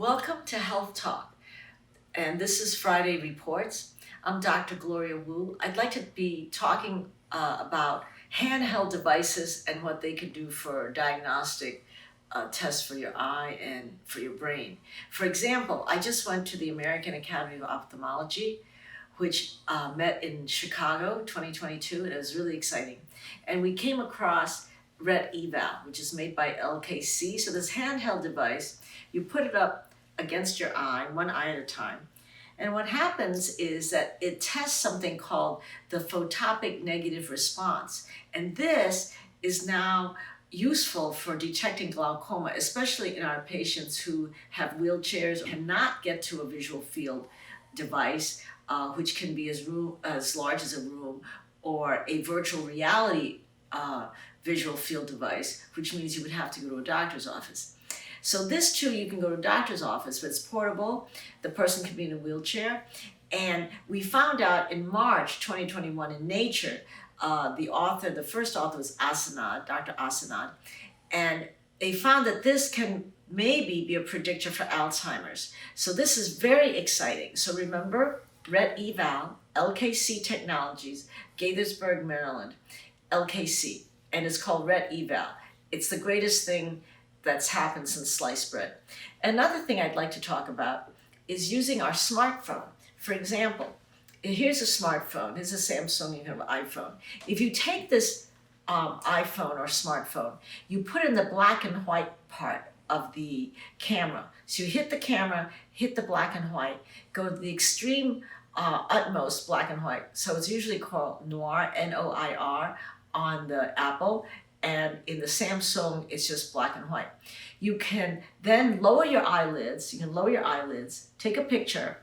Welcome to Health Talk, and this is Friday Reports. I'm Dr. Gloria Wu. I'd like to be talking about handheld devices and what they can do for diagnostic tests for your eye and for your brain. For example, I just went to the American Academy of Ophthalmology, which met in Chicago 2022, and it was really exciting. And we came across Ret Eval, which is made by LKC. So this handheld device, you put it up against your eye, one eye at a time. And what happens is that it tests something called the photopic negative response. And this is now useful for detecting glaucoma, especially in our patients who have wheelchairs or cannot get to a visual field device, which can be as large as a room, or a virtual reality visual field device, which means you would have to go to a doctor's office. So this too, you can go to a doctor's office, but it's portable. The person can be in a wheelchair. And we found out in March 2021 in Nature, the first author was Asanad, Dr. Asanad, and they found that this can maybe be a predictor for Alzheimer's. So this is very exciting. So remember, Ret Eval, LKC Technologies, Gaithersburg, Maryland, LKC, and it's called Ret Eval. It's the greatest thing that's happened since sliced bread. Another thing I'd like to talk about is using our smartphone. For example, here's a smartphone. Here's a Samsung, you have an iPhone. If you take this iPhone or smartphone, you put in the black and white part of the camera. So you hit the camera, hit the black and white, go to the extreme utmost black and white. So it's usually called Noir, N-O-I-R, on the Apple, and in the Samsung, it's just black and white. You can then lower your eyelids. You can lower your eyelids, take a picture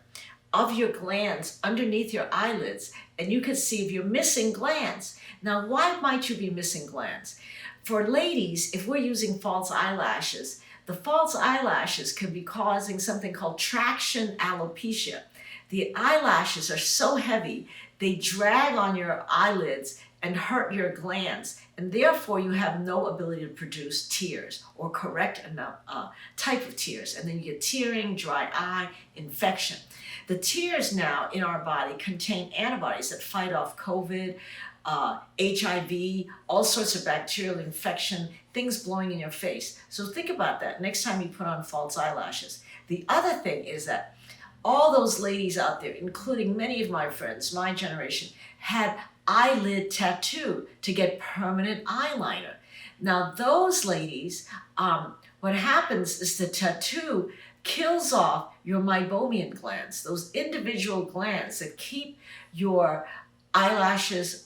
of your glands underneath your eyelids, and you can see if you're missing glands. Now, why might you be missing glands? For ladies, if we're using false eyelashes, the false eyelashes can be causing something called traction alopecia. The eyelashes are so heavy, they drag on your eyelids and hurt your glands, and therefore you have no ability to produce tears or correct enough type of tears, and then you get tearing, dry eye, infection. The tears now in our body contain antibodies that fight off COVID, HIV, all sorts of bacterial infection, things blowing in your face. So think about that next time you put on false eyelashes. The other thing is that all those ladies out there, including many of my friends, my generation, had eyelid tattoo to get permanent eyeliner. Now those ladies, what happens is the tattoo kills off your meibomian glands, those individual glands that keep your eyelashes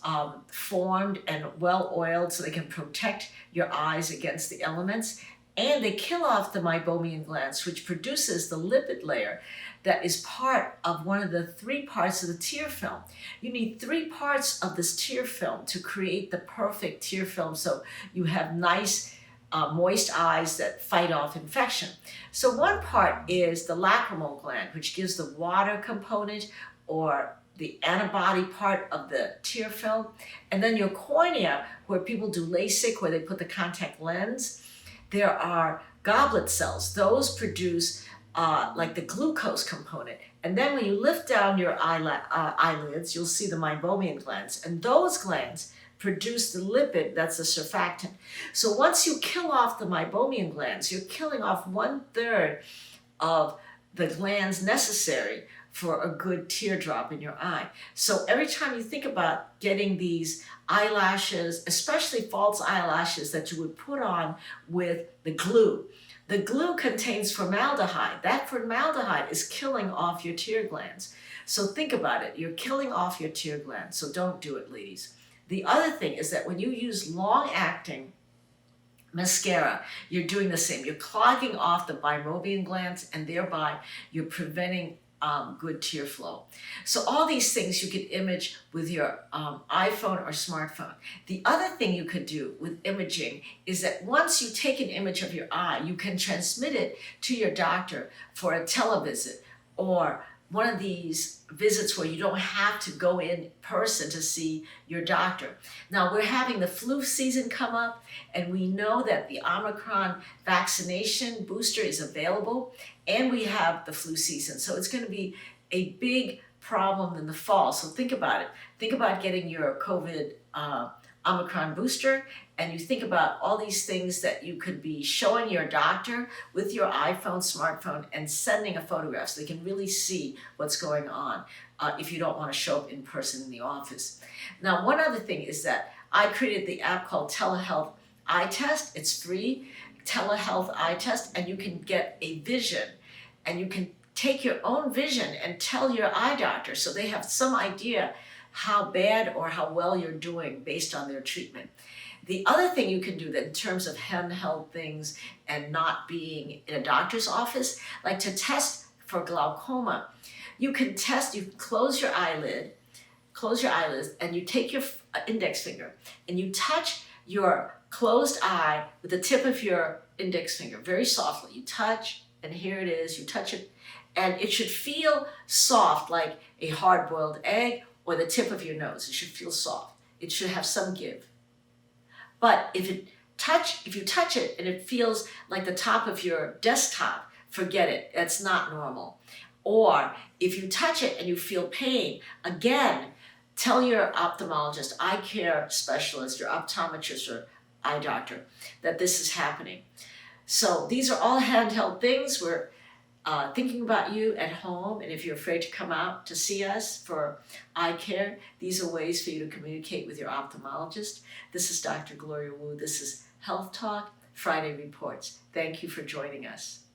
formed and well oiled so they can protect your eyes against the elements. And they kill off the meibomian glands, which produces the lipid layer that is part of one of the three parts of the tear film. You need three parts of this tear film to create the perfect tear film so you have nice, moist eyes that fight off infection. So one part is the lacrimal gland, which gives the water component or the antibody part of the tear film. And then your cornea, where people do LASIK, where they put the contact lens, there are goblet cells. Those produce like the glucose component. And then when you lift down your eyelids, you'll see the meibomian glands. And those glands produce the lipid that's the surfactant. So once you kill off the meibomian glands, you're killing off 1/3 of the glands necessary for a good teardrop in your eye. So every time you think about getting these eyelashes, especially false eyelashes that you would put on with the glue contains formaldehyde. That formaldehyde is killing off your tear glands. So think about it. You're killing off your tear glands. So don't do it, ladies. The other thing is that when you use long-acting mascara, you're doing the same. You're clogging off the meibomian glands, and thereby you're preventing good tear flow. So all these things you can image with your iPhone or smartphone. The other thing you could do with imaging is that once you take an image of your eye, you can transmit it to your doctor for a televisit or one of these visits where you don't have to go in person to see your doctor. Now we're having the flu season come up, and we know that the Omicron vaccination booster is available, and we have the flu season. So it's going to be a big problem in the fall. So think about it. Think about getting your COVID Omicron booster, and you think about all these things that you could be showing your doctor with your iPhone, smartphone, and sending a photograph so they can really see what's going on if you don't want to show up in person in the office. Now, one other thing is that I created the app called Telehealth Eye Test. It's free, Telehealth Eye Test, and you can get a vision, and you can take your own vision and tell your eye doctor so they have some idea how bad or how well you're doing based on their treatment. The other thing you can do that in terms of handheld things and not being in a doctor's office, like to test for glaucoma, you can test, you close your eyelids, and you take your index finger and you touch your closed eye with the tip of your index finger very softly. You touch, and here it is, you touch it, and it should feel soft like a hard-boiled egg or the tip of your nose. It should feel soft. It should have some give. But if you touch it and it feels like the top of your desktop, forget it. That's not normal. Or if you touch it and you feel pain, again, tell your ophthalmologist, eye care specialist, your optometrist or eye doctor that this is happening. So these are all handheld things. We're thinking about you at home, and if you're afraid to come out to see us for eye care, these are ways for you to communicate with your ophthalmologist. This is Dr. Gloria Wu. This is Health Talk Friday Reports. Thank you for joining us.